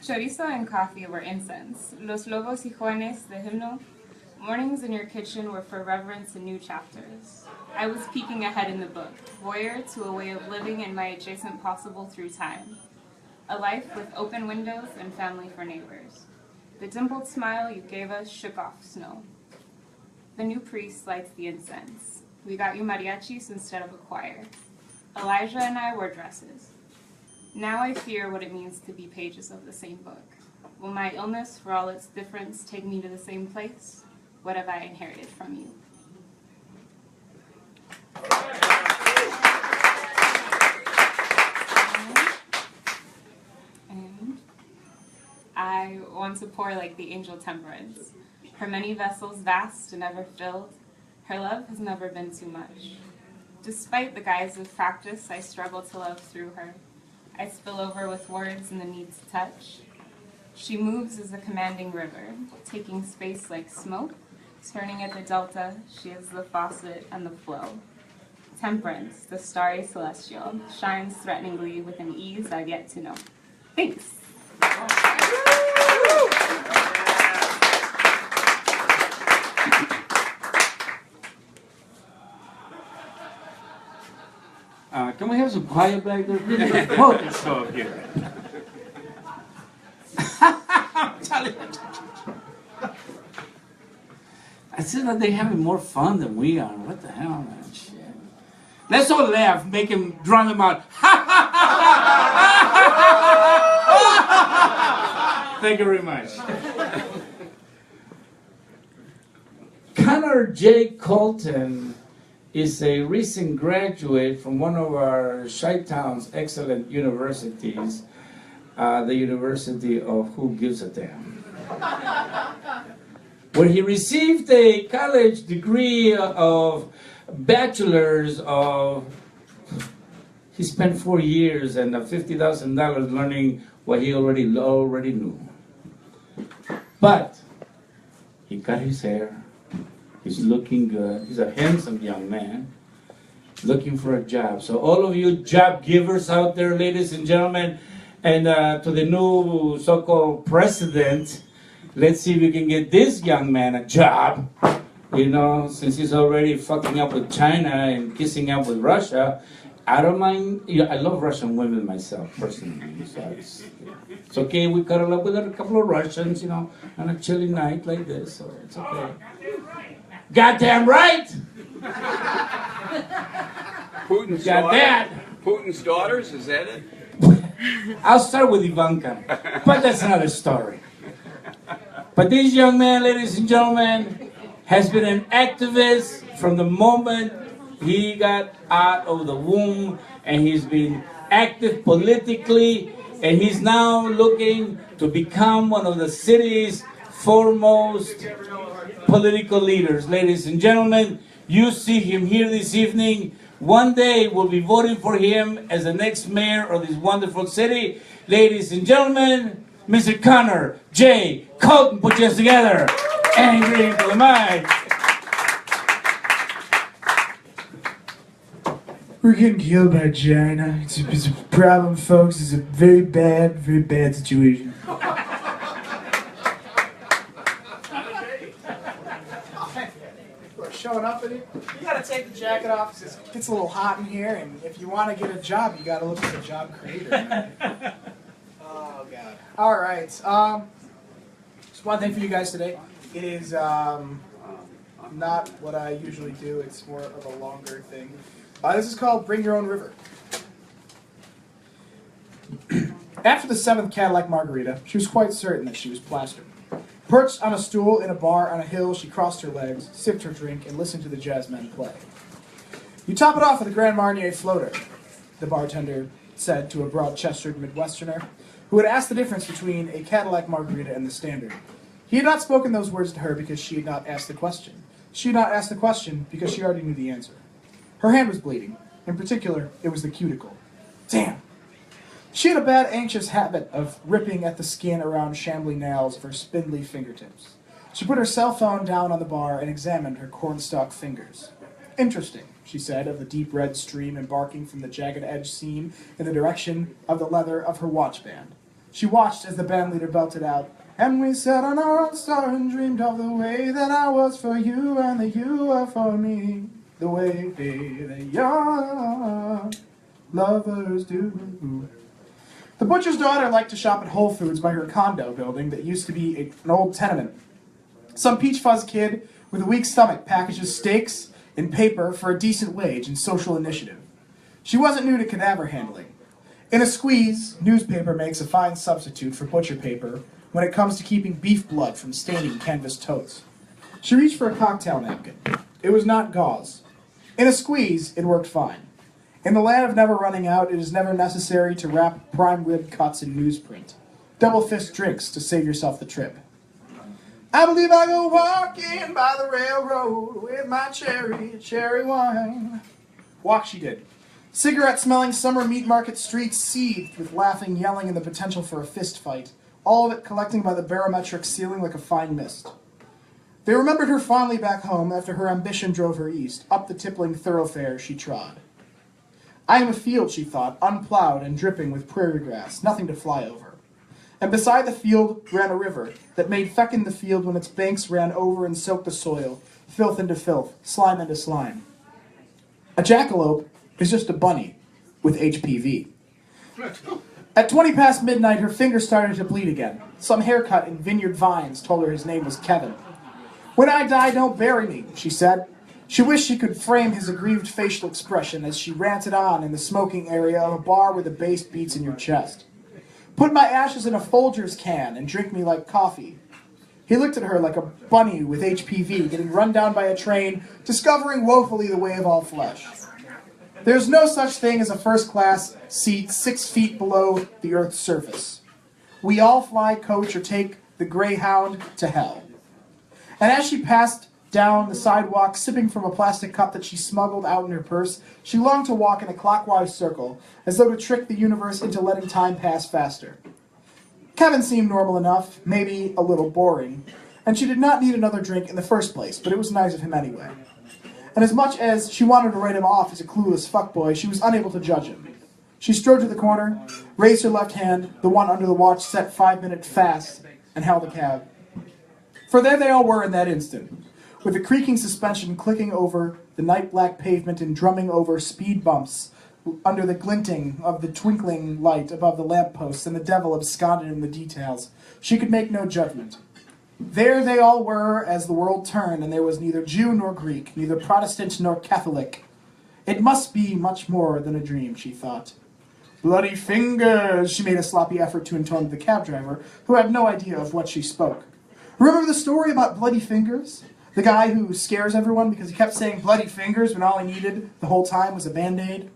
Chorizo and coffee were incense. Los lobos y jóvenes de himno. Mornings in your kitchen were for reverence and new chapters. I was peeking ahead in the book, voyeur to a way of living in my adjacent possible through time. A life with open windows and family for neighbors. The dimpled smile you gave us shook off snow. The new priest lights the incense. We got you mariachis instead of a choir. Elijah and I wore dresses. Now I fear what it means to be pages of the same book. Will my illness, for all its difference, take me to the same place? What have I inherited from you? And I want to pour like the angel temperance. Her many vessels vast and ever filled. Her love has never been too much. Despite the guise of practice, I struggle to love through her. I spill over with words and the need to touch. She moves as a commanding river, taking space like smoke. Turning at the delta, she is the faucet and the flow. Temperance, the starry celestial, shines threateningly with an ease I've yet to know. Thanks. Can we have some quiet back there? Hold this show up here. I said that they're having more fun than we are. What the hell, man? Shit. Let's all laugh, make him drown them out. Thank you very much. Connor J. Colton is a recent graduate from one of our Chi-Town's excellent universities, the University of Who Gives a Damn, where he received a college degree of bachelor's of, he spent 4 years and $50,000 learning what he already knew. But he cut his hair. He's looking good. He's a handsome young man looking for a job. So all of you job givers out there, ladies and gentlemen, and to the new so-called president, let's see if we can get this young man a job. You know, since he's already fucking up with China and kissing up with Russia, I don't mind. You know, I love Russian women myself, personally. So it's okay. We cuddle up with a couple of Russians, you know, on a chilly night like this. So it's okay. Goddamn right! Putin's Got daughter? that. Putin's daughters, is that it? I'll start with Ivanka, but that's another story. But this young man, ladies and gentlemen, has been an activist from the moment he got out of the womb, and he's been active politically, and he's now looking to become one of the city's foremost political leaders. Ladies and gentlemen, you see him here this evening. One day we'll be voting for him as the next mayor of this wonderful city. Ladies and gentlemen, Mr. Connor J. Colton, put your hands together and greet him for the mic. We're getting killed by China. It's a problem, folks. It's a very bad situation. Showing up in it, you gotta take the jacket off because it gets a little hot in here, and if you want to get a job, you gotta look at the job creator. Oh god. All right. Just one thing for you guys today. It is not what I usually do. It's more of a longer thing. This is called Bring Your Own River. After the 7th Cadillac Margarita, she was quite certain that she was plastered. Perched on a stool in a bar on a hill, she crossed her legs, sipped her drink, and listened to the jazzmen play. You top it off with a Grand Marnier floater, the bartender said to a broad-chestured Midwesterner, who had asked the difference between a Cadillac Margarita and the Standard. He had not spoken those words to her because she had not asked the question. She had not asked the question because she already knew the answer. Her hand was bleeding. In particular, it was the cuticle. Damn! She had a bad, anxious habit of ripping at the skin around shambly nails of her spindly fingertips. She put her cell phone down on the bar and examined her cornstalk fingers. Interesting, she said, of the deep red stream embarking from the jagged edge seam in the direction of the leather of her watch band. She watched as the band leader belted out, and we sat on our own star and dreamed of the way that I was for you and that you were for me, the way that young lovers do. The butcher's daughter liked to shop at Whole Foods by her condo building that used to be an old tenement. Some peach fuzz kid with a weak stomach packages steaks in paper for a decent wage and social initiative. She wasn't new to cadaver handling. In a squeeze, newspaper makes a fine substitute for butcher paper when it comes to keeping beef blood from staining canvas totes. She reached for a cocktail napkin. It was not gauze. In a squeeze, it worked fine. In the land of never running out, it is never necessary to wrap prime rib cuts in newsprint. Double fist drinks to save yourself the trip. I believe I go walking by the railroad with my cherry wine. Walk she did. Cigarette-smelling summer meat market streets seethed with laughing, yelling, and the potential for a fist fight, all of it collecting by the barometric ceiling like a fine mist. They remembered her fondly back home after her ambition drove her east, up the tippling thoroughfare she trod. I am a field, she thought, unplowed and dripping with prairie grass, nothing to fly over. And beside the field ran a river that made feck in the field when its banks ran over and soaked the soil, filth into filth, slime into slime. A jackalope is just a bunny with HPV. At 20 past midnight, her fingers started to bleed again. Some haircut in Vineyard Vines told her his name was Kevin. When I die, don't bury me, she said. She wished she could frame his aggrieved facial expression as she ranted on in the smoking area of a bar where the bass beats in your chest. Put my ashes in a Folgers can and drink me like coffee. He looked at her like a bunny with HPV getting run down by a train, discovering woefully the way of all flesh. There's no such thing as a first-class seat 6 feet below the Earth's surface. We all fly, coach, or take the Greyhound to hell. And as she passed down the sidewalk, sipping from a plastic cup that she smuggled out in her purse, she longed to walk in a clockwise circle, as though to trick the universe into letting time pass faster. Kevin seemed normal enough, maybe a little boring, and she did not need another drink in the first place, but it was nice of him anyway. And as much as she wanted to write him off as a clueless fuckboy, she was unable to judge him. She strode to the corner, raised her left hand, the one under the watch set 5-minute fast, and held the cab. For there they all were in that instant, with the creaking suspension clicking over the night-black pavement and drumming over speed bumps under the glinting of the twinkling light above the lampposts and the devil absconded in the details. She could make no judgment. There they all were as the world turned, and there was neither Jew nor Greek, neither Protestant nor Catholic. It must be much more than a dream, she thought. Bloody fingers, she made a sloppy effort to intone to the cab driver, who had no idea of what she spoke. Remember the story about Bloody Fingers? The guy who scares everyone because he kept saying bloody fingers when all he needed the whole time was a Band-Aid?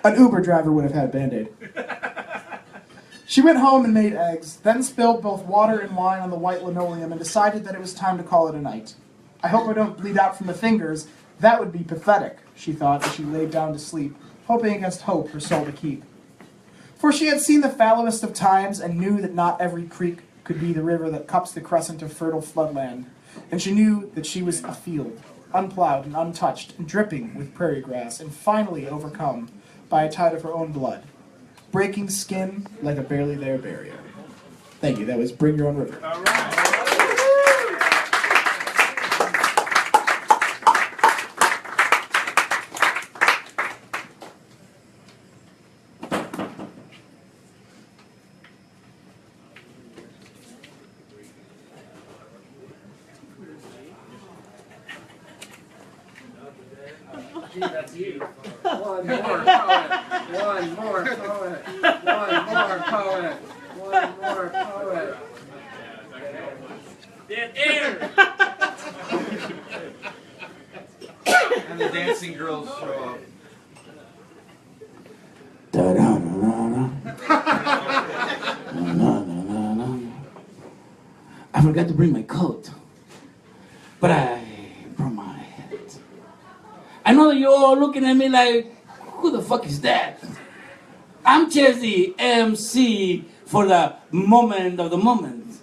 An Uber driver would have had a Band-Aid. She went home and made eggs, then spilled both water and wine on the white linoleum and decided that it was time to call it a night. I hope I don't bleed out from the fingers. That would be pathetic, she thought as she laid down to sleep, hoping against hope her soul to keep. For she had seen the fallowest of times and knew that not every creek could be the river that cups the crescent of fertile floodland, and she knew that she was a field, unplowed and untouched, and dripping with prairie grass, and finally overcome by a tide of her own blood, breaking skin like a barely there barrier. Thank you. That was Bring Your Own River. All right. That's you. One more poet. One more poet. One more poet. One more poet. Dead air. And the dancing girls show up. I forgot to bring my coat, but I brought my hat. I know that you're all looking at me like, who the fuck is that? I'm just the MC for the moment of the moment.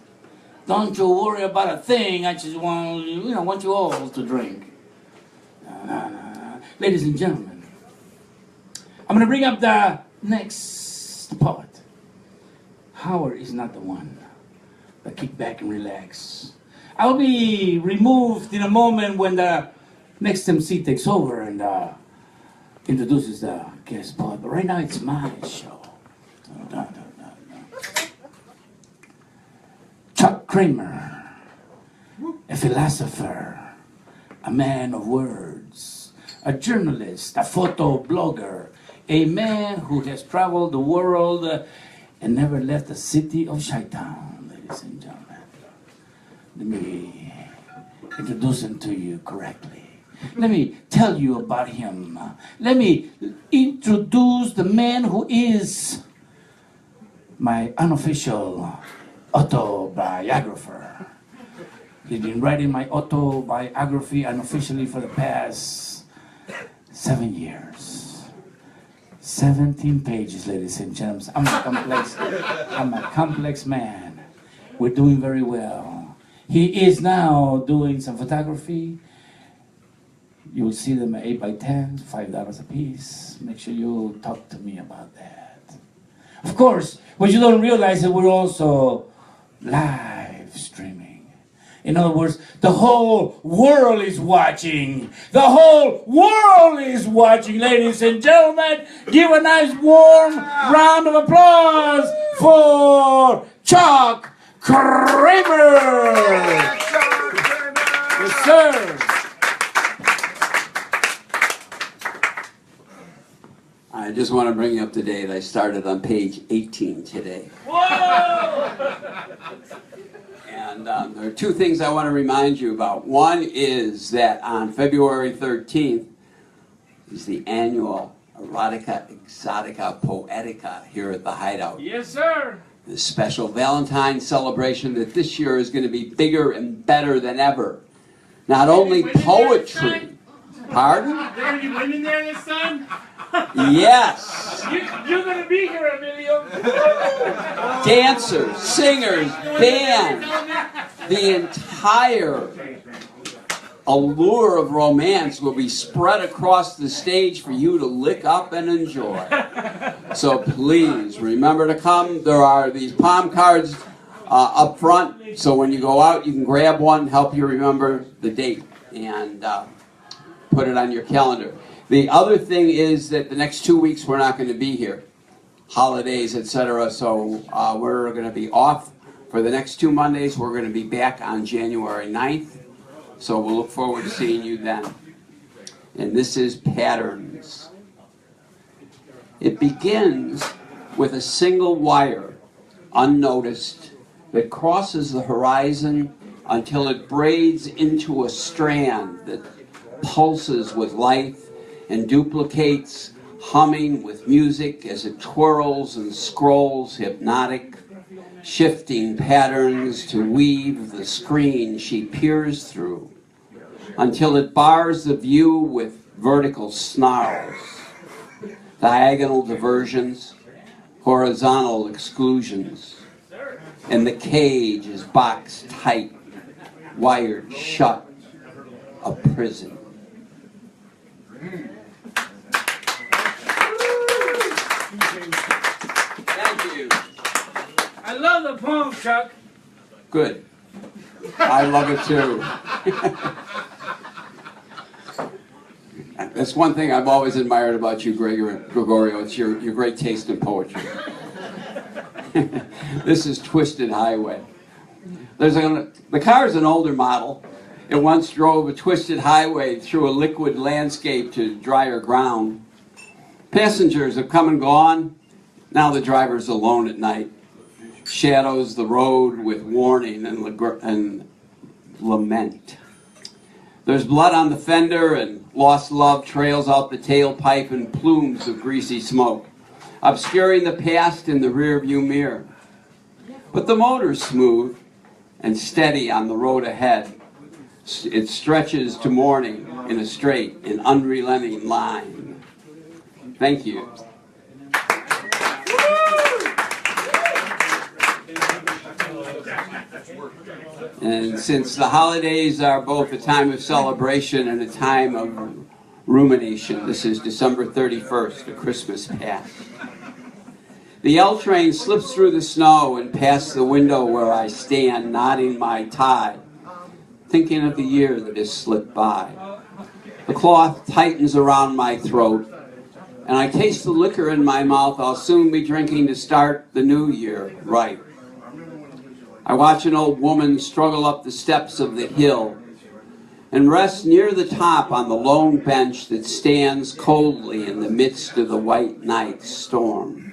Don't you worry about a thing. I just want you all to drink. Ladies and gentlemen, I'm gonna bring up the next It's the poet. Howard is not the one. But kick back and relax. I'll be removed in a moment when the next MC takes over and introduces the guest poet. But right now it's my show. Chuck Kramer, a philosopher, a man of words, a journalist, a photo blogger, a man who has traveled the world and never left the city of Chi-Town, ladies and gentlemen. Let me introduce him to you correctly. Let me tell you about him. Let me introduce the man who is my unofficial autobiographer. He's been writing my autobiography unofficially for the past 7 years. 17 pages, ladies and gentlemen. I'm a complex man. We're doing very well. He is now doing some photography. You'll see them at 8x10, $5 a piece. Make sure you talk to me about that. Of course, what you don't realize is that we're also live streaming. In other words, the whole world is watching. The whole world is watching, ladies and gentlemen. Give a nice warm round of applause for Chuck Kramer. Yes, sir. I just want to bring you up to date. I started on page 18 today. Whoa! And there are two things I want to remind you about. One is that on February 13th is the annual Erotica Exotica Poetica here at the Hideout. Yes, sir. The special Valentine's celebration that this year is going to be bigger and better than ever. Not only poetry. Pardon? There gonna be women there this time? Yes. You're gonna be here, Emilio. Dancers, singers, band. The entire allure of romance will be spread across the stage for you to lick up and enjoy. So please remember to come. There are these palm cards up front, so when you go out you can grab one, help you remember the date, and put it on your calendar. The other thing is that the next 2 weeks we're not going to be here. Holidays, etc. So we're going to be off for the next 2 Mondays. We're going to be back on January 9th. So we'll look forward to seeing you then. And this is Patterns. It begins with a single wire, unnoticed, that crosses the horizon until it braids into a strand that pulses with life and duplicates, humming with music as it twirls and scrolls, hypnotic, shifting patterns to weave the screen she peers through, until it bars the view with vertical snarls, diagonal diversions, horizontal exclusions, and the cage is boxed tight, wired shut, a prison. Thank you. I love the poem, Chuck. Good. I love it too. That's one thing I've always admired about you, Gregorio. It's your great taste in poetry. This is Twisted Highway. The car is an older model. It once drove a twisted highway through a liquid landscape to drier ground. Passengers have come and gone. Now the driver's alone at night. Shadows the road with warning and lament. There's blood on the fender, and lost love trails out the tailpipe in plumes of greasy smoke, obscuring the past in the rearview mirror. But the motor's smooth and steady on the road ahead. It stretches to morning in a straight and unrelenting line. Thank you. And since the holidays are both a time of celebration and a time of rumination, this is December 31st, a Christmas past. The L train slips through the snow and past the window where I stand, knotting my tie, thinking of the year that has slipped by. The cloth tightens around my throat, and I taste the liquor in my mouth I'll soon be drinking to start the new year right. I watch an old woman struggle up the steps of the hill and rest near the top on the lone bench that stands coldly in the midst of the white night storm.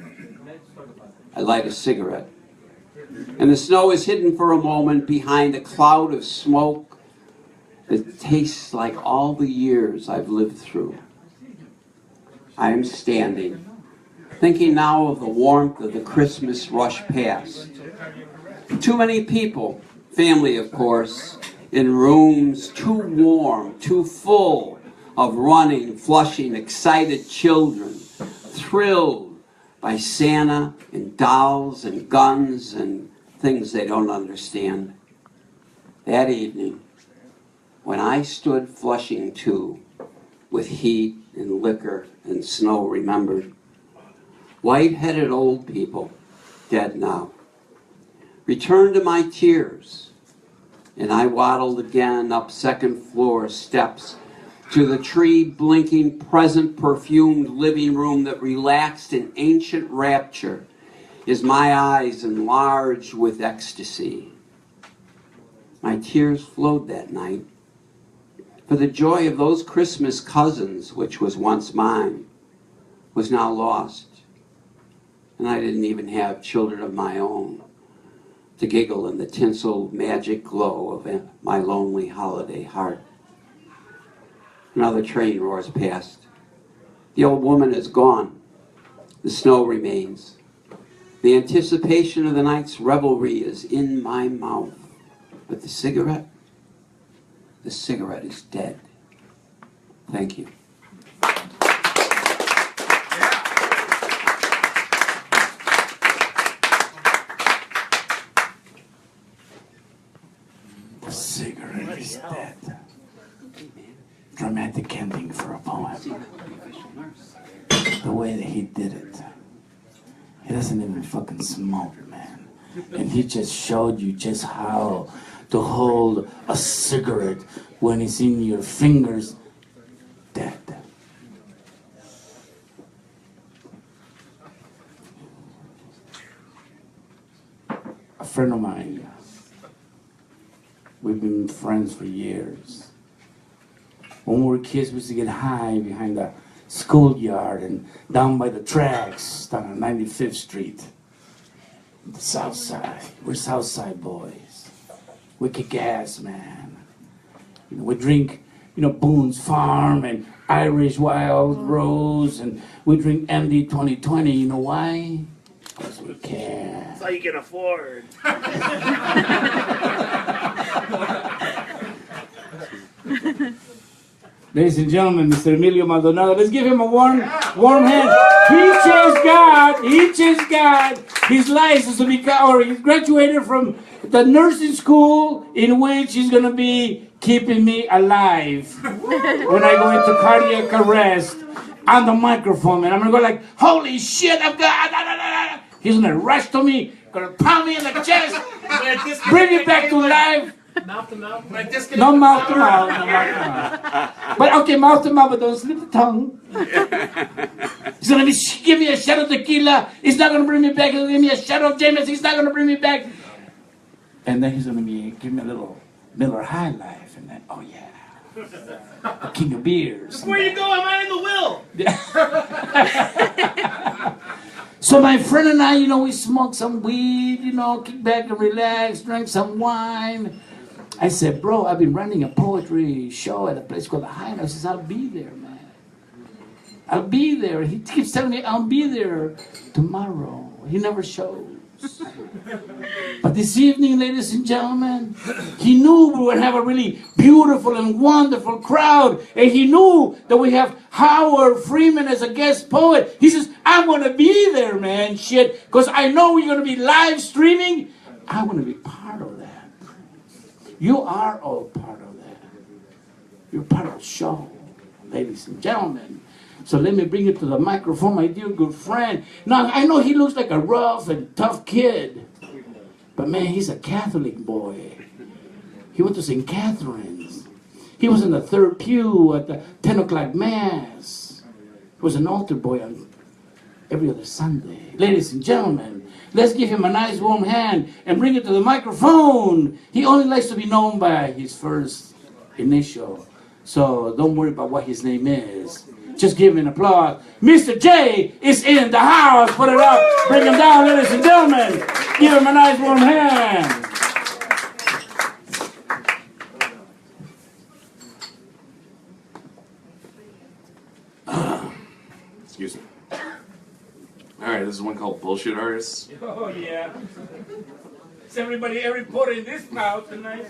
I light a cigarette, and the snow is hidden for a moment behind a cloud of smoke that tastes like all the years I've lived through. I am standing, thinking now of the warmth of the Christmas rush past. Too many people, family of course, in rooms too warm, too full of running, flushing, excited children, thrilled by Santa and dolls and guns and things they don't understand. That evening, when I stood flushing too, with heat and liquor and snow remembered, white-headed old people, dead now, returned to my tears, and I waddled again up second floor steps to the tree-blinking, present-perfumed living room that relaxed in ancient rapture as my eyes enlarged with ecstasy. My tears flowed that night, for the joy of those Christmas cousins, which was once mine, was now lost. And I didn't even have children of my own to giggle in the tinsel magic glow of my lonely holiday heart. Another train roars past. The old woman is gone. The snow remains. The anticipation of the night's revelry is in my mouth. But the cigarette is dead. Thank you. The cigarette is dead. Dramatic ending for a poem. The way that he did it. He doesn't even fucking smoke, man. And he just showed you just how to hold a cigarette when it's in your fingers. Dead. A friend of mine, we've been friends for years. When we were kids, we used to get high behind the schoolyard and down by the tracks down on 95th Street. The South Side. We're South Side boys. We kick gas, man. You know, we drink, Boone's Farm and Irish Wild Rose, and we drink MD 2020. You know why? Because we can. That's all you can afford. Ladies and gentlemen, Mr. Emilio Maldonado, let's give him a warm hand. He chased God. He chased God. His license to become, or he graduated from the nursing school in which he's going to be keeping me alive when I go into cardiac arrest on the microphone. And I'm going to go like, holy shit, I've got... He's going to rush to me, going to pound me in the chest, bring me back to life. Mouth to mouth? No mouth to mouth, no mouth to mouth. But okay, mouth to mouth, but don't slip the tongue. He's gonna give me a shot of tequila. He's not gonna bring me back. He's gonna give me a shot of Jameson. He's not gonna bring me back. And then he's gonna give me a little Miller High Life, and then oh yeah, the king of beers. Where you go? Am I in the will? So my friend and I, we smoked some weed, kick back and relax, drank some wine. I said, bro, I've been running a poetry show at a place called the Hideout. I says, I'll be there, man. I'll be there. He keeps telling me, I'll be there tomorrow. He never shows. But this evening, ladies and gentlemen, he knew we would have a really beautiful and wonderful crowd. And he knew that we have Howard Friedman as a guest poet. He says, I'm going to be there, man, shit. Because I know we're going to be live streaming. I want to be part of that. You are all part of that. You're part of the show, ladies and gentlemen. So let me bring it to the microphone, my dear good friend. Now, I know he looks like a rough and tough kid, but man, he's a Catholic boy. He went to St. Catherine's. He was in the third pew at the 10 o'clock Mass. He was an altar boy on every other Sunday. Ladies and gentlemen, let's give him a nice warm hand and bring it to the microphone. He only likes to be known by his first initial, so don't worry about what his name is. Just give him an applause. Mr. J is in the house. Put it up. Bring him down, ladies and gentlemen. Give him a nice warm hand. Excuse me. Alright, this is one called Bullshit Artists. Oh, yeah. Is everybody every put in this mouth tonight?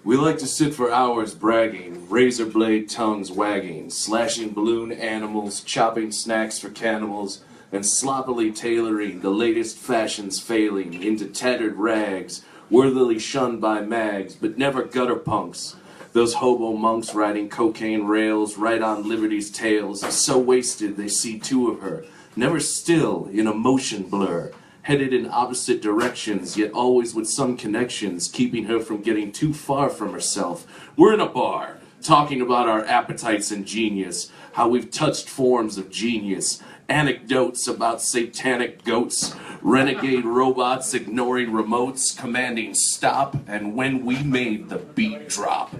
We like to sit for hours bragging, razor blade tongues wagging, slashing balloon animals, chopping snacks for cannibals, and sloppily tailoring the latest fashions failing into tattered rags, worthily shunned by mags, but never gutter punks. Those hobo monks riding cocaine rails right on liberty's tails, so wasted they see two of her, never still in a motion blur, headed in opposite directions, yet always with some connections, keeping her from getting too far from herself. We're in a bar, talking about our appetites and genius, how we've touched forms of genius, anecdotes about satanic goats, renegade robots ignoring remotes, commanding stop, and when we made the beat drop.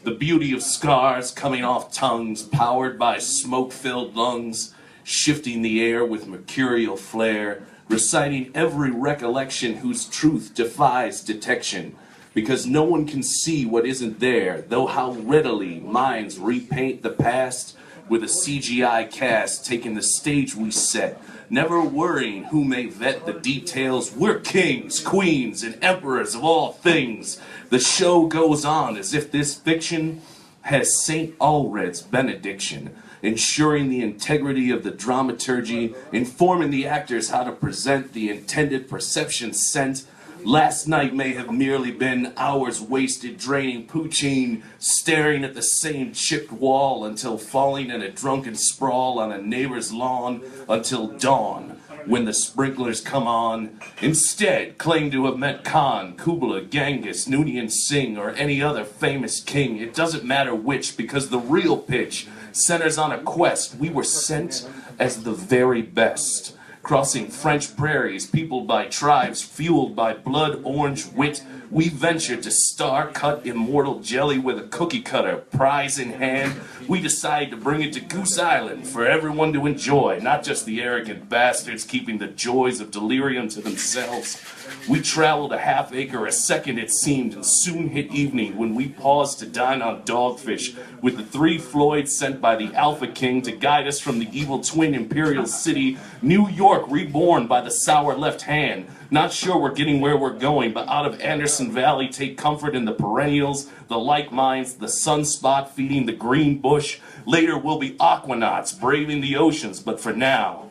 The beauty of scars coming off tongues, powered by smoke-filled lungs, shifting the air with mercurial flare, reciting every recollection whose truth defies detection, because no one can see what isn't there, though how readily minds repaint the past with a CGI cast taking the stage we set, never worrying who may vet the details. We're kings, queens, and emperors of all things. The show goes on as if this fiction has St. Ulred's benediction, ensuring the integrity of the dramaturgy, informing the actors how to present the intended perception sent. Last night may have merely been hours wasted draining poutine, staring at the same chipped wall until falling in a drunken sprawl on a neighbor's lawn until dawn, when the sprinklers come on. Instead, claim to have met Khan, Kubla, Genghis, Noonien Singh, or any other famous king. It doesn't matter which, because the real pitch centers on a quest. We were sent as the very best, crossing French prairies, peopled by tribes, fueled by blood orange wit. We ventured to star-cut immortal jelly with a cookie cutter, prize in hand. We decided to bring it to Goose Island for everyone to enjoy, not just the arrogant bastards keeping the joys of delirium to themselves. We traveled a half acre a second, it seemed, and soon hit evening when we paused to dine on dogfish with the 3 Floyds sent by the Alpha King to guide us from the evil twin imperial city, New York, reborn by the sour left hand. Not sure we're getting where we're going, but out of Anderson Valley take comfort in the perennials, the like minds, the sunspot feeding the green bush. Later we'll be aquanauts, braving the oceans, but for now,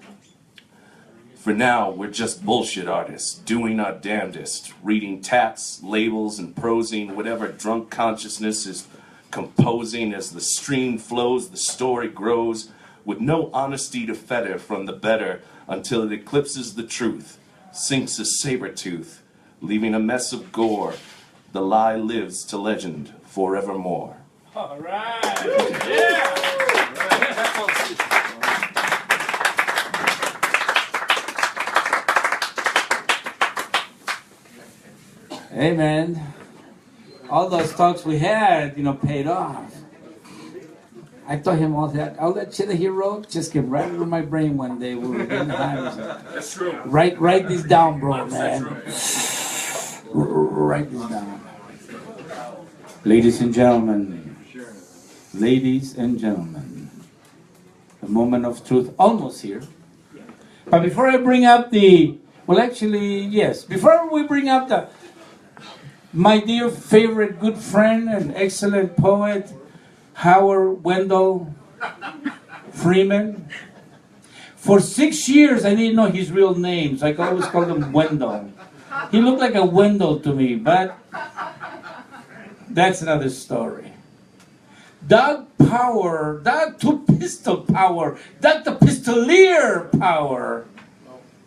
we're just bullshit artists, doing our damnedest, reading tats, labels, and prosing whatever drunk consciousness is composing. As the stream flows, the story grows, with no honesty to fetter from the better, until it eclipses the truth, sinks a saber tooth, leaving a mess of gore. The lie lives to legend forevermore. All right. Yeah. Hey, man. All those talks we had, paid off. I told him all that shit that he wrote just came right into my brain one day. We were getting high. That's true. Write this down, bro, man. Write this down. Ladies and gentlemen, the moment of truth almost here. But before I bring up before we bring up my dear favorite good friend and excellent poet, Howard Wendell Freeman. For 6 years, I didn't know his real name, so I always called him Wendell. He looked like a Wendell to me, but that's another story. Doug power, that two-pistol power, that the pistolier power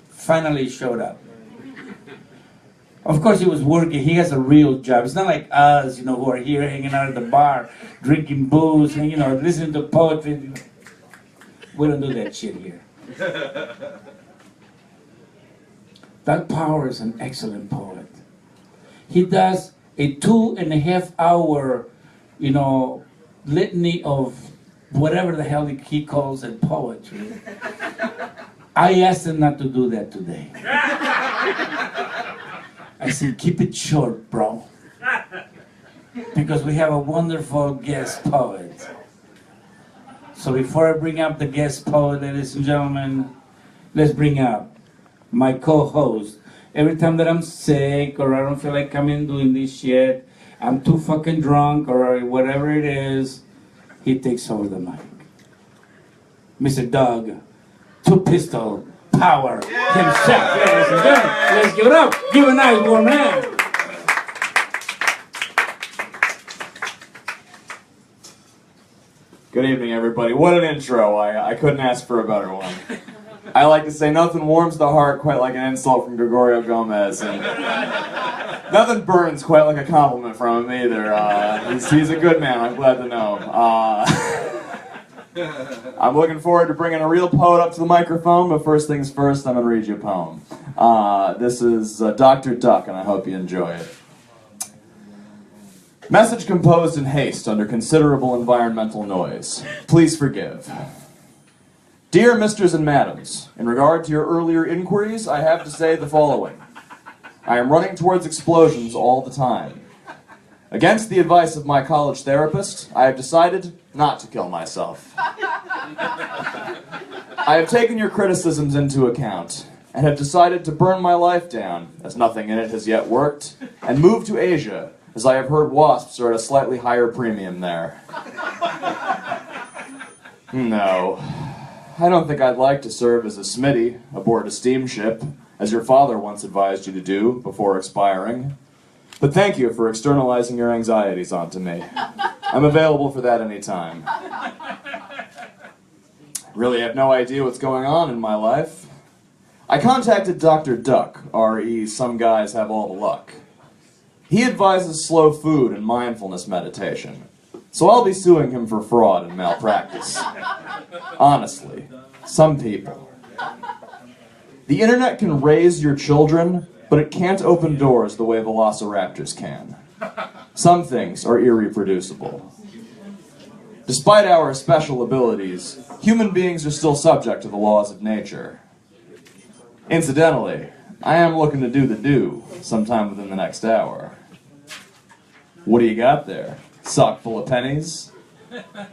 finally showed up. Of course, he was working. He has a real job. It's not like us, who are here hanging out at the bar, drinking booze, and, listening to poetry. We don't do that shit here. That power is an excellent poet. He does a 2.5 hour, litany of whatever the hell he calls it poetry. I asked him not to do that today. I said, keep it short, bro. Because we have a wonderful guest poet. So before I bring up the guest poet, ladies and gentlemen, let's bring up my co-host. Every time that I'm sick or I don't feel like coming doing this shit, I'm too fucking drunk or whatever it is, he takes over the mic. Mr. Doug, two-pistol power himself, ladies and gentlemen. Let's give it up. Give a nice warm hand. Good evening, everybody. What an intro. I couldn't ask for a better one. I like to say nothing warms the heart quite like an insult from Gregorio Gomez, and nothing burns quite like a compliment from him either. He's a good man, I'm glad to know. I'm looking forward to bringing a real poet up to the microphone, but first things first, I'm going to read you a poem. This is Dr. Duck, and I hope you enjoy it. Message composed in haste under considerable environmental noise. Please forgive. Dear Misters and Madams, in regard to your earlier inquiries, I have to say the following. I am running towards explosions all the time. Against the advice of my college therapist, I have decided not to kill myself. I have taken your criticisms into account and have decided to burn my life down, as nothing in it has yet worked, and move to Asia, as I have heard wasps are at a slightly higher premium there. No. I don't think I'd like to serve as a Smitty aboard a steamship, as your father once advised you to do before expiring. But thank you for externalizing your anxieties onto me. I'm available for that anytime. Really have no idea what's going on in my life. I contacted Dr. Duck, R.E. Some guys have all the luck. He advises slow food and mindfulness meditation. So I'll be suing him for fraud and malpractice. Honestly, some people. The internet can raise your children, but it can't open doors the way velociraptors can. Some things are irreproducible. Despite our special abilities, human beings are still subject to the laws of nature. Incidentally, I am looking to do the do sometime within the next hour. What do you got there? Sock full of pennies?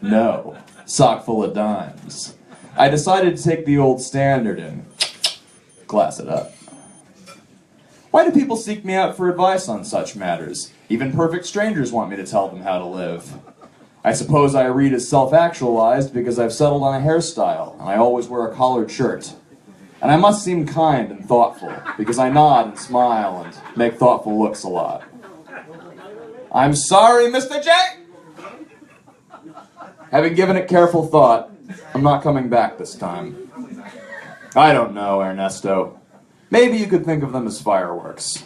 No, sock full of dimes. I decided to take the old standard and glass it up. Why do people seek me out for advice on such matters? Even perfect strangers want me to tell them how to live. I suppose I read as self-actualized because I've settled on a hairstyle, and I always wear a collared shirt. And I must seem kind and thoughtful, because I nod and smile and make thoughtful looks a lot. I'm sorry, Mr. J! Having given it careful thought, I'm not coming back this time. I don't know, Ernesto. Maybe you could think of them as fireworks.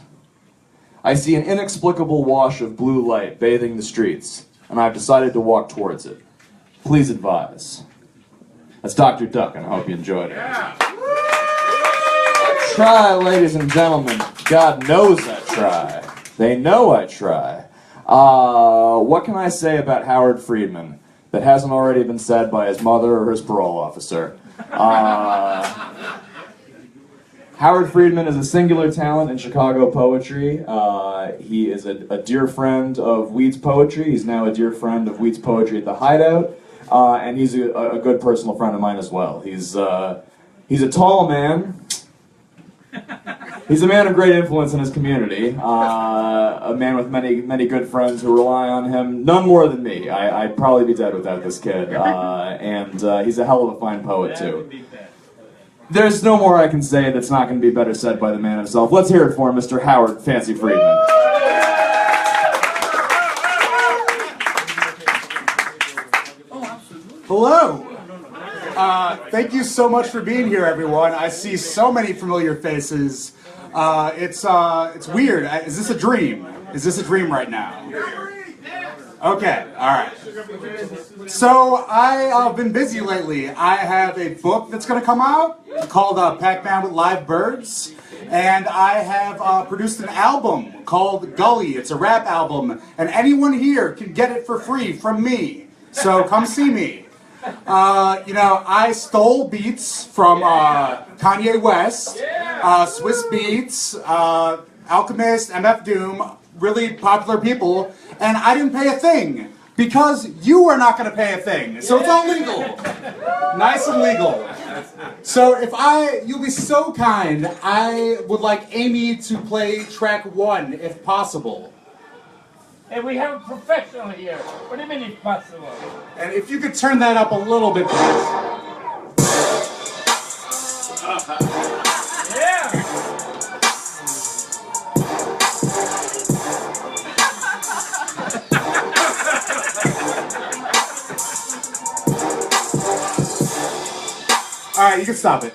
I see an inexplicable wash of blue light bathing the streets, and I've decided to walk towards it. Please advise. That's Dr. Duck, and I hope you enjoyed it. I try, ladies and gentlemen. God knows I try. They know I try. What can I say about Howard Friedman that hasn't already been said by his mother or his parole officer? Howard Friedman is a singular talent in Chicago poetry. He is a dear friend of Weed's poetry. He's now a dear friend of Weed's poetry at the Hideout. And he's a good personal friend of mine as well. He's a tall man. He's a man of great influence in his community. A man with many good friends who rely on him. None more than me. I'd probably be dead without this kid. And he's a hell of a fine poet, too. There's no more I can say that's not going to be better said by the man himself. Let's hear it for Mr. Howard Fancy Friedman. Hello. Thank you so much for being here, everyone. I see so many familiar faces. It's weird. Is this a dream? Is this a dream right now? Okay, all right. So I've been busy lately. I have a book that's going to come out called Pac-Man with Live Birds. And I have produced an album called Gully. It's a rap album. And anyone here can get it for free from me. So come see me. I stole beats from Kanye West, Swiss Beats, Alchemist, MF Doom, really popular people, and I didn't pay a thing because you are not going to pay a thing. So it's all legal. Nice and legal. So you'll be so kind, I would like Amy to play track 1 if possible. Hey, we have a professional here. What do you mean it's possible? And if you could turn that up a little bit, please. Yeah! All right, you can stop it.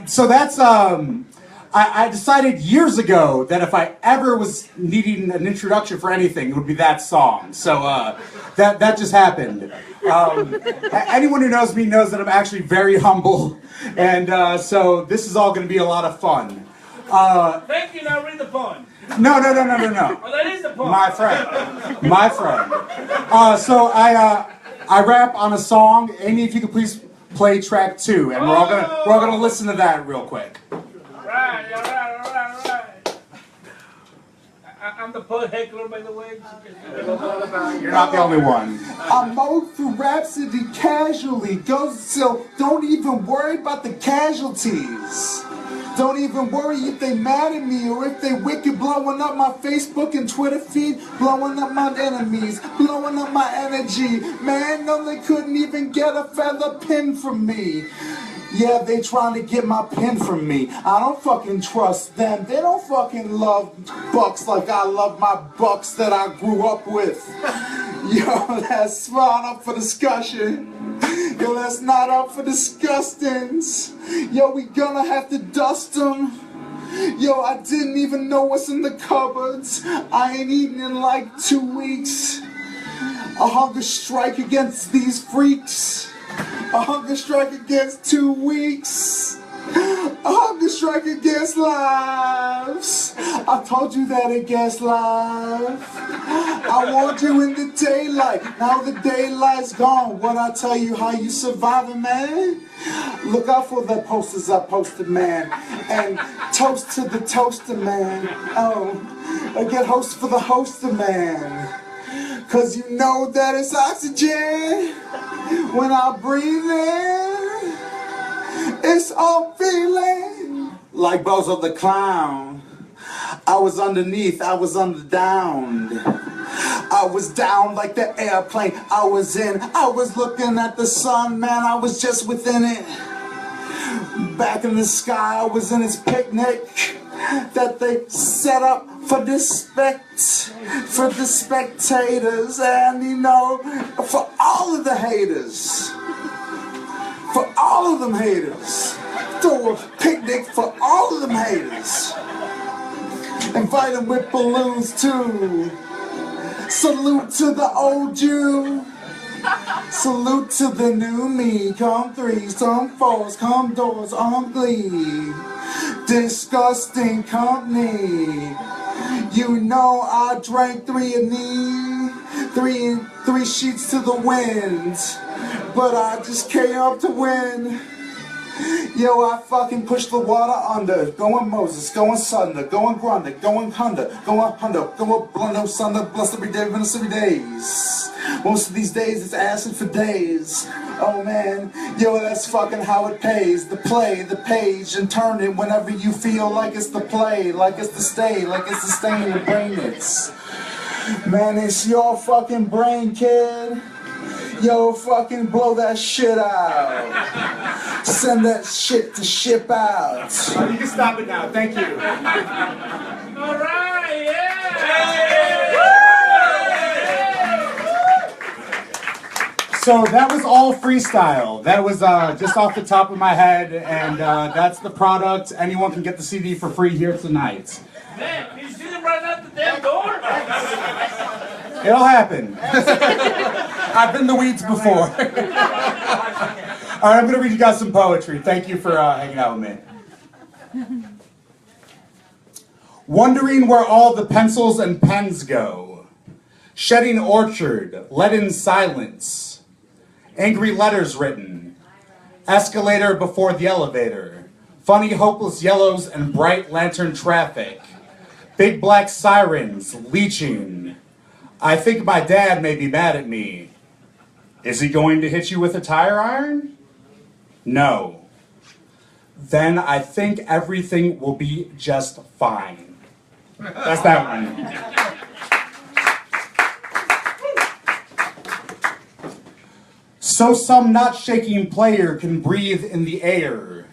So that's I decided years ago that if I ever was needing an introduction for anything, it would be that song. So that just happened. Anyone who knows me knows that I'm actually very humble, and so this is all going to be a lot of fun. Thank you. Now read the poem. No. Oh, that is the poem. My friend. So I rap on a song. Amy, if you could please play track 2, and we're all gonna listen to that real quick. Right. I'm the poet heckler, by the way. You're not the only one. I mowed through Rhapsody casually. So don't even worry about the casualties. Don't even worry if they mad at me or if they wicked, blowing up my Facebook and Twitter feed, blowing up my enemies, blowing up my energy. Man, no, they couldn't even get a feather pin from me. Yeah, they trying to get my pen from me. I don't fucking trust them. They don't fucking love bucks like I love my bucks that I grew up with. Yo, that's not up for discussion. Yo, that's not up for disgustings. Yo, we gonna have to dust them. Yo, I didn't even know what's in the cupboards. I ain't eaten in like 2 weeks. A hunger strike against these freaks. A hunger strike against 2 weeks. A hunger strike against lives. I told you that against life. I warned you in the daylight. Now the daylight's gone. What I tell you, how you surviving, man? Look out for the posters I posted, man. And toast to the toaster, man. Oh, I get host for the hoster, man. Cause you know that it's oxygen when I breathe in. It's all feeling like Bozo the Clown. I was underneath, I was underdowned. I was down like the airplane I was in. I was looking at the sun, man, I was just within it. Back in the sky, I was in its picnic that they set up for the spectators, and you know, for all of the haters, for all of them haters, throw a picnic for all of them haters, invite them with balloons too. Salute to the old Jew. Salute to the new me. Come threes, come fours, come doors on glee. Disgusting company. You know I drank 3 of these, three sheets to the wind, but I just came up to win. Yo, I fucking pushed the water under. Going Moses, going Sunder, going Grunder, going Hunter, going Blunder, Sunder, blessed every day, blessed every days. Most of these days it's acid for days. Oh man, yo, that's fucking how it pays. The play, the page, and turn it whenever you feel like it's the play, like it's the stay, like it's the stain in the brain it's. Man, it's your fucking brain, kid. Yo, fucking blow that shit out. Send that shit to ship out. You can stop it now. Thank you. All right, yeah! So that was all freestyle. That was just off the top of my head, and that's the product. Anyone can get the CD for free here tonight. Man, can you see them running out the damn door? It'll happen. I've been in the weeds before. All right, I'm going to read you guys some poetry. Thank you for hanging out with me. Wondering where all the pencils and pens go. Shedding orchard, leaden silence. Angry letters written. Escalator before the elevator. Funny hopeless yellows and bright lantern traffic. Big black sirens, leeching. I think my dad may be mad at me. Is he going to hit you with a tire iron? No. Then I think everything will be just fine. That's that one. So some not-shaking player can breathe in the air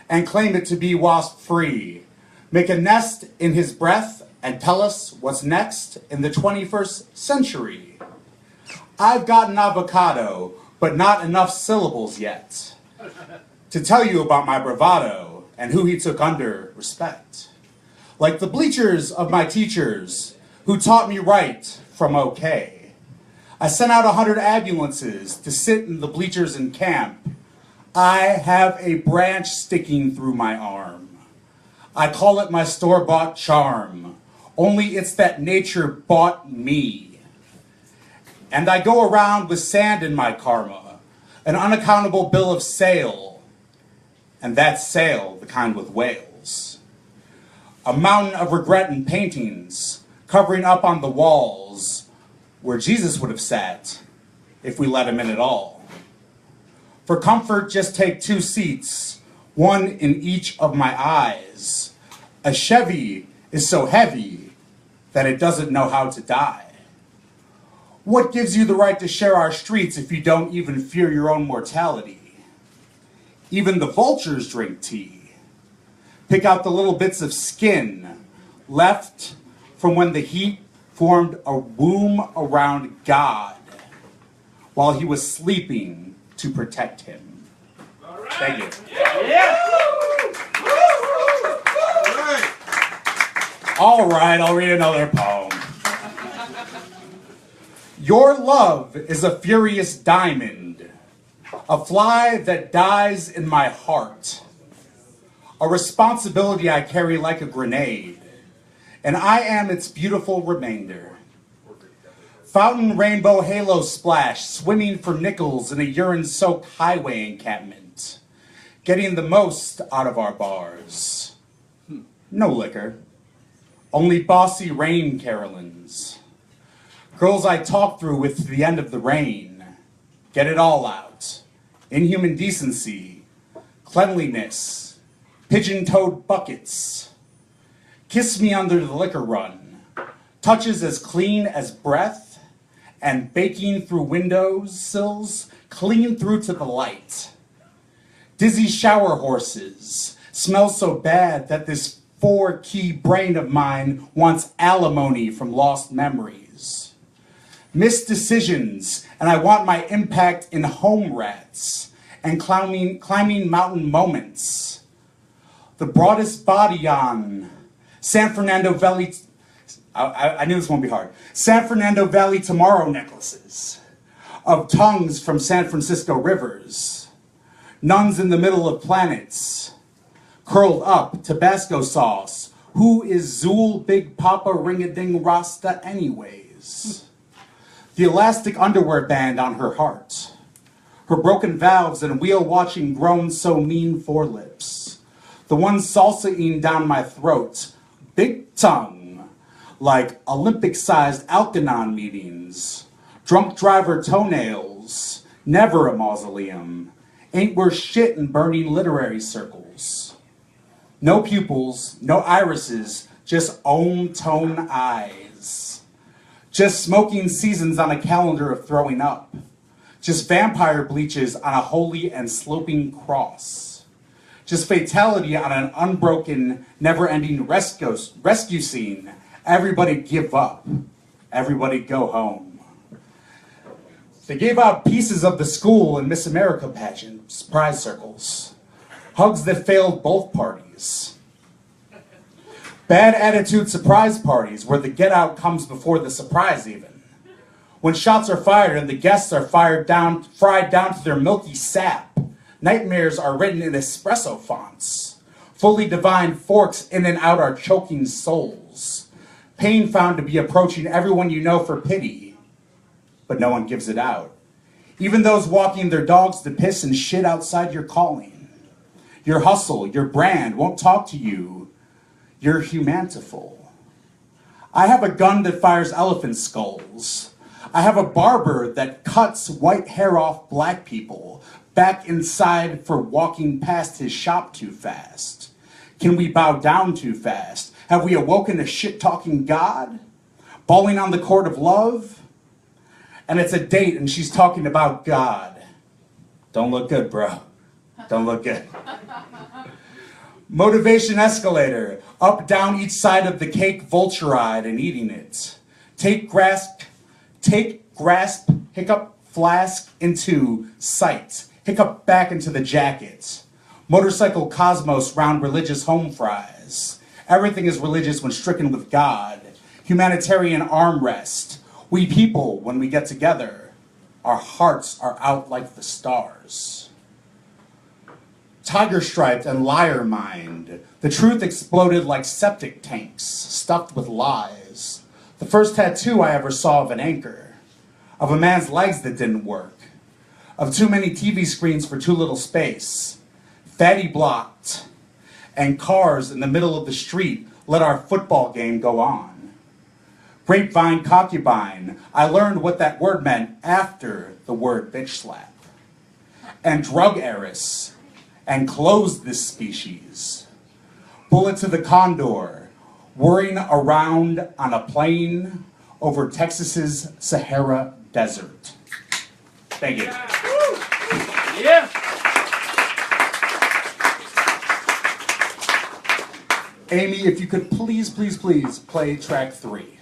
and claim it to be wasp-free, make a nest in his breath and tell us what's next in the 21st century. I've got an avocado, but not enough syllables yet to tell you about my bravado and who he took under respect. Like the bleachers of my teachers who taught me right from okay. I sent out 100 ambulances to sit in the bleachers in camp. I have a branch sticking through my arm. I call it my store-bought charm. Only it's that nature bought me. And I go around with sand in my karma, an unaccountable bill of sale. And that sale, the kind with whales. A mountain of regret in paintings, covering up on the walls, where Jesus would have sat, if we let him in at all. For comfort, just take 2 seats, one in each of my eyes. A Chevy is so heavy that it doesn't know how to die. What gives you the right to share our streets if you don't even fear your own mortality? Even the vultures drink tea. Pick out the little bits of skin left from when the heat formed a womb around God while he was sleeping to protect him. All right. Thank you. Yeah. All right, I'll read another poem. Your love is a furious diamond, a fly that dies in my heart. A responsibility I carry like a grenade, and I am its beautiful remainder. Fountain rainbow halo splash, swimming for nickels in a urine-soaked highway encampment, getting the most out of our bars. No liquor, only bossy rain carolins. Girls I talk through with the end of the rain, get it all out. Inhuman decency, cleanliness, pigeon-toed buckets. Kiss me under the liquor run. Touches as clean as breath, and baking through windows sills, clean through to the light. Dizzy shower horses smell so bad that this 4-key brain of mine wants alimony from lost memories. Missed decisions, and I want my impact in home rats and climbing mountain moments. The broadest body on San Fernando Valley, I knew this won't be hard. San Fernando Valley tomorrow necklaces of tongues from San Francisco rivers. Nuns in the middle of planets, curled up, Tabasco sauce. Who is Zool Big Papa Ring-a-Ding Rasta anyways? The elastic underwear band on her heart. Her broken valves and wheel-watching grown so mean forelips. The one salsa-ing down my throat, big tongue, like Olympic-sized Alkanon meetings, drunk driver toenails, never a mausoleum, ain't worth shit in burning literary circles. No pupils, no irises, just ohm-tone eyes. Just smoking seasons on a calendar of throwing up. Just vampire bleaches on a holy and sloping cross. Just fatality on an unbroken, never-ending rescue scene. Everybody give up. Everybody go home. They gave out pieces of the school in Miss America pageant prize circles. Hugs that failed both parties. Bad attitude surprise parties where the get out comes before the surprise even. When shots are fired and the guests are fried down to their milky sap. Nightmares are written in espresso fonts. Fully divine forks in and out our choking souls. Pain found to be approaching everyone you know for pity. But no one gives it out. Even those walking their dogs to piss and shit outside your calling. Your hustle, your brand won't talk to you. You're humantiful. I have a gun that fires elephant skulls. I have a barber that cuts white hair off black people back inside for walking past his shop too fast. Can we bow down too fast? Have we awoken a shit-talking God? Bawling on the court of love? And it's a date and she's talking about God. Don't look good, bro. Don't look good. Motivation escalator. Up, down each side of the cake, vulture-eyed and eating it. Take grasp, hiccup, flask into sight. Hiccup back into the jacket. Motorcycle cosmos round religious home fries. Everything is religious when stricken with God. Humanitarian armrest. We people, when we get together, our hearts are out like the stars. Tiger striped and liar mind. The truth exploded like septic tanks, stuffed with lies. The first tattoo I ever saw of an anchor. Of a man's legs that didn't work. Of too many TV screens for too little space. Fatty blocked. And cars in the middle of the street let our football game go on. Grapevine concubine, I learned what that word meant after the word bitch slap. And drug heiress, and closed this species. Bullet to the condor, whirring around on a plane over Texas's Sahara Desert. Thank you. Yeah. Amy, if you could please play track 3.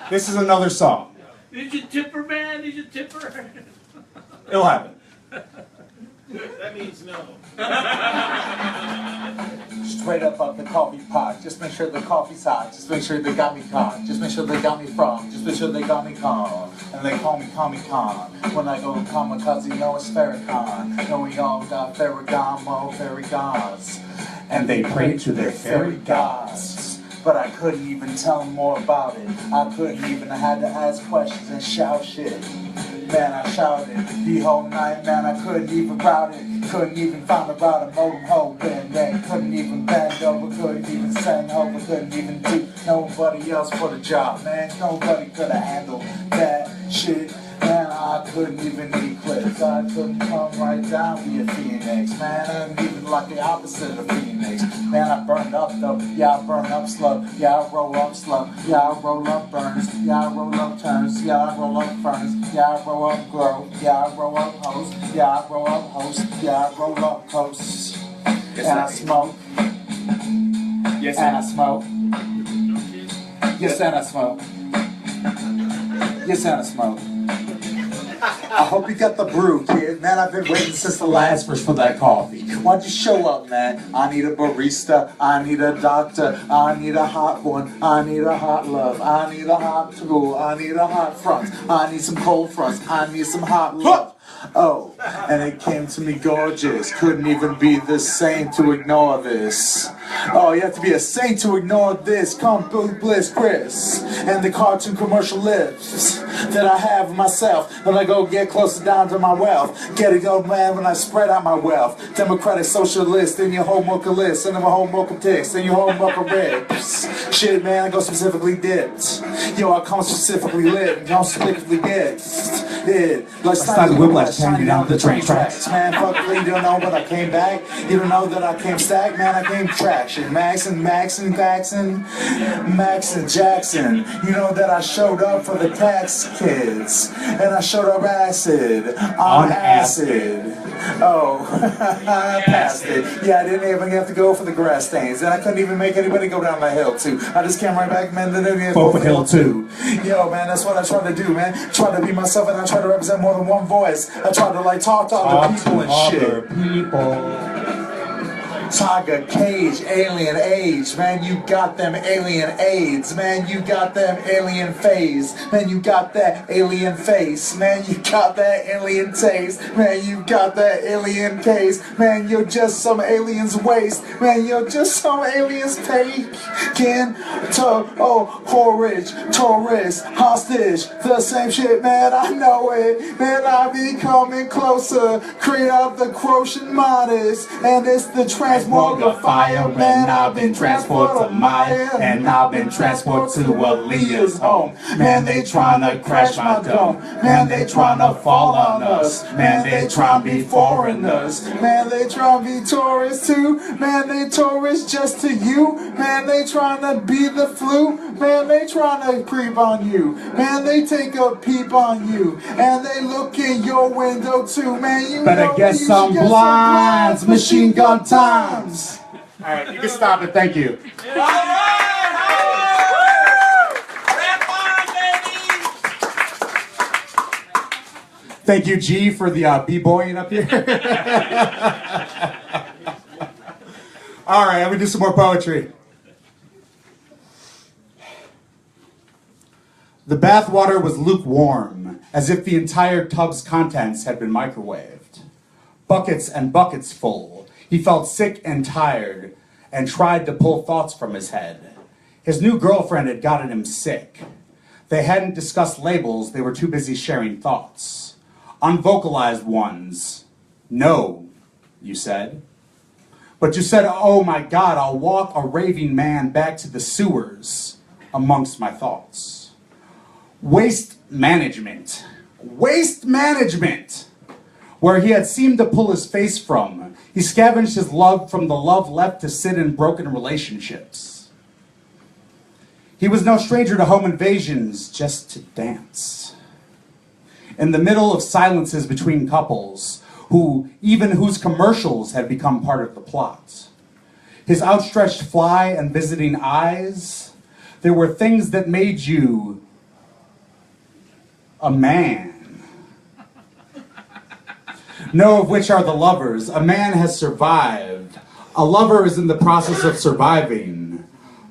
This is another song. Need your tipper, man? Need your tipper? It'll happen. That means no. Straight up the coffee pot. Just make sure the coffee's hot. Just make sure they got me caught. Just make sure they got me from. Just make sure they got me calm. And they call me Comic-Con. When I go kamikaze, you know it's Farrakhan. No, we all got Farragon, fairy gods. And they pray to their fairy gods. But I couldn't even tell them more about it. I couldn't even, I had to ask questions and shout shit. Man, I shouted the whole night, man, I couldn't even route it. Couldn't even find a route, a modem hole, then couldn't even bend over, couldn't even send over, couldn't even do nobody else for the job, man. Nobody could have handled that shit. Man, I couldn't even eat clips. I couldn't come right down be a phoenix. Man, I'm even like the opposite of phoenix. Man, I burned up though. Yeah, I burn up slow. Yeah, I roll up slow. Yeah, I roll up burns. Yeah, I roll up turns. Yeah, I roll up ferns. Yeah, I roll up grow. Yeah, I roll up host. Yeah, I roll up host. Yeah, I roll up coast. And I smoke. Yes, and I smoke. Yes, and I smoke. Yes, and I smoke. I hope you got the brew, kid. Man, I've been waiting since the last verse for that coffee. Why'd you show up, man? I need a barista. I need a doctor. I need a hot one. I need a hot love. I need a hot tool. I need a hot front. I need some cold fronts. I need some hot love. Oh, and it came to me gorgeous. Couldn't even be the saint to ignore this. Oh, you have to be a saint to ignore this. Come, Billy Bliss, Chris, and the cartoon commercial lips that I have myself. When I go get closer down to my wealth, get it go, man, when I spread out my wealth. Democratic socialist, in your whole mocha list, and my whole mocha ticks, and your whole mocha ribs. Shit, man, I go specifically dipped. Yo, I come specifically lit, and don't specifically get it. Like Stein Whiplash, turning down the train tracks. Man, fuck, you don't know but I came back. You don't know that I came stack, man, I came traction. Max and Jackson. You know that I showed up for the tax kids. And I showed up acid on acid. Oh, I passed it. Yeah, I didn't even have to go for the grass stains. And I couldn't even make anybody go down the hill, too. I just came right back, man. Then they didn't go for the hill, too. Yo, man, that's what I try to do, man. Try to be myself, and I try to represent more than one voice. I try to, like, talk to other people and shit. Tiger Cage, alien age, man, you got them alien AIDS, man, you got them alien phase, man, you got that alien face, man, you got that alien taste, man, you got that alien case, man, you're just some alien's waste, man, you're just some alien's taken to, porridge, tourist, hostage, the same shit, man, I know it, man, I be coming closer, create up the Croatian modest, and it's the Transmogrifier, man, I've been transported to Maya, and I've been transported to Aaliyah's home. Man, they tryna crash my dome. Man, they tryna fall on us. Man, they tryna be foreigners. Man, they tryna be tourists too. Man, they tourists just to you. Man, they tryna be the flu. Man, they tryna creep on you. Man, they take a peep on you. And they look in your window too. Man, you better get some blinds, machine gun time. All right, you can stop it. Thank you. All right! Thank you, G, for the b-boying up here. All right, I'm gonna do some more poetry. The bathwater was lukewarm, as if the entire tub's contents had been microwaved. Buckets and buckets full. He felt sick and tired and tried to pull thoughts from his head. His new girlfriend had gotten him sick. They hadn't discussed labels, they were too busy sharing thoughts. Unvocalized ones. No, you said. But you said, oh my God, I'll walk a raving man back to the sewers amongst my thoughts. Waste management. Waste management! Where he had seemed to pull his face from, he scavenged his love from the love left to sit in broken relationships. He was no stranger to home invasions, just to dance. In the middle of silences between couples, whose commercials had become part of the plot. His outstretched fly and visiting eyes, there were things that made you a man. Know of which are the lovers. A man has survived. A lover is in the process of surviving.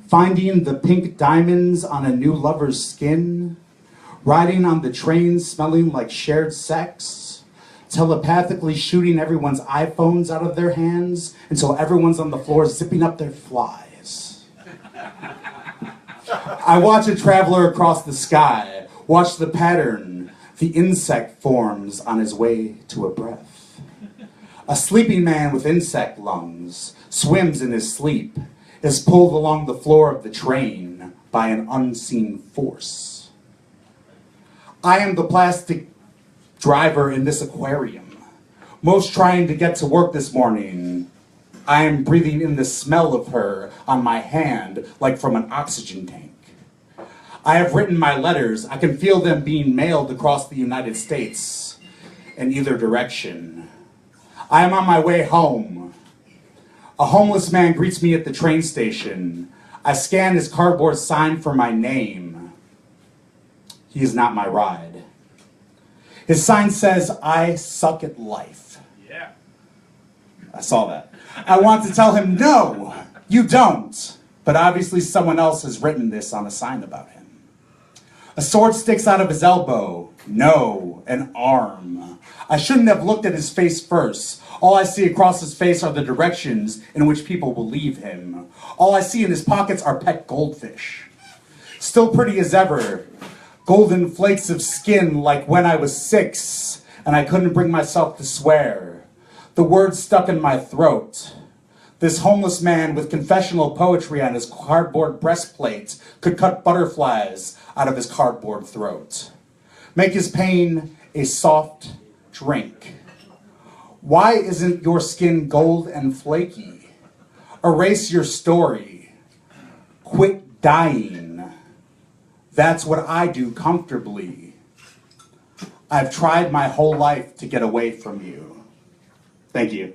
Finding the pink diamonds on a new lover's skin. Riding on the train smelling like shared sex. Telepathically shooting everyone's iPhones out of their hands until everyone's on the floor zipping up their flies. I watch a traveler across the sky. Watch the pattern the insect forms on his way to a breath. A sleeping man with insect lungs swims in his sleep, is pulled along the floor of the train by an unseen force. I am the plastic driver in this aquarium, most trying to get to work this morning. I am breathing in the smell of her on my hand like from an oxygen tank. I have written my letters. I can feel them being mailed across the United States in either direction. I am on my way home. A homeless man greets me at the train station. I scan his cardboard sign for my name. He is not my ride. His sign says, I suck at life. Yeah. I saw that. I want to tell him, no, you don't. But obviously someone else has written this on a sign about him. A sword sticks out of his elbow. No, an arm. I shouldn't have looked at his face first. All I see across his face are the directions in which people will leave him. All I see in his pockets are pet goldfish. Still pretty as ever. Golden flakes of skin like when I was 6 and I couldn't bring myself to swear. The words stuck in my throat. This homeless man with confessional poetry on his cardboard breastplate could cut butterflies out of his cardboard throat. Make his pain a soft drink. Why isn't your skin gold and flaky? Erase your story. Quit dying. That's what I do comfortably. I've tried my whole life to get away from you. Thank you.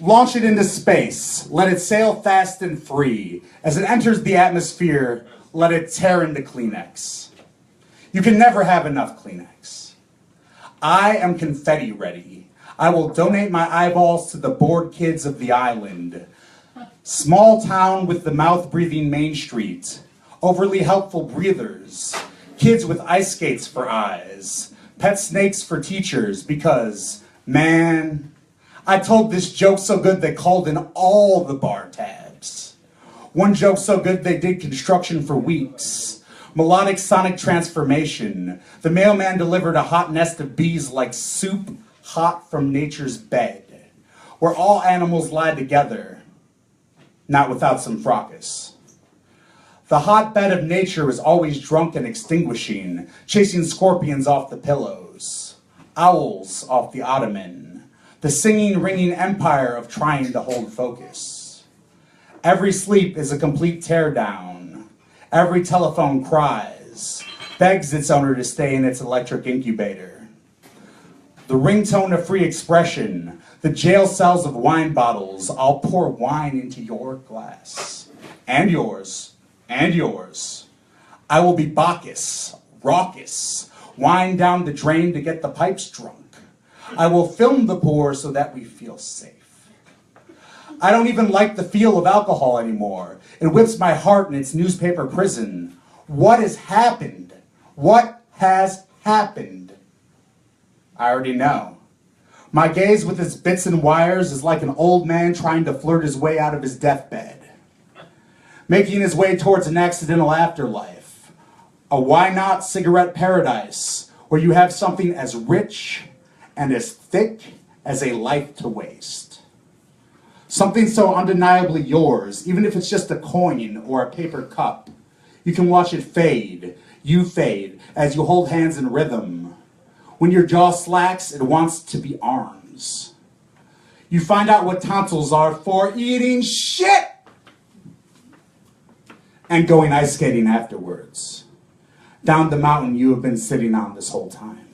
Launch it into space. Let it sail fast and free. As it enters the atmosphere, let it tear into Kleenex. You can never have enough Kleenex. I am confetti ready. I will donate my eyeballs to the bored kids of the island. Small town with the mouth-breathing Main Street. Overly helpful breathers. Kids with ice skates for eyes. Pet snakes for teachers because, man, I told this joke so good they called in all the bar tabs. One joke so good they did construction for weeks. Melodic sonic transformation. The mailman delivered a hot nest of bees like soup hot from nature's bed, where all animals lie together, not without some fracas. The hotbed of nature is always drunk and extinguishing, chasing scorpions off the pillows, owls off the ottoman, the singing, ringing empire of trying to hold focus. Every sleep is a complete teardown. Every telephone cries, begs its owner to stay in its electric incubator. The ringtone of free expression, the jail cells of wine bottles, I'll pour wine into your glass. And yours, and yours. I will be Bacchus, raucous, wine down the drain to get the pipes drunk. I will film the pour so that we feel safe. I don't even like the feel of alcohol anymore. It whips my heart in its newspaper prison. What has happened? What has happened? I already know. My gaze with its bits and wires is like an old man trying to flirt his way out of his deathbed, making his way towards an accidental afterlife, a why not cigarette paradise where you have something as rich and as thick as a life to waste. Something so undeniably yours, even if it's just a coin or a paper cup. You can watch it fade, you fade, as you hold hands in rhythm. When your jaw slacks, it wants to be arms. You find out what tonsils are for eating shit and going ice skating afterwards. Down the mountain you have been sitting on this whole time.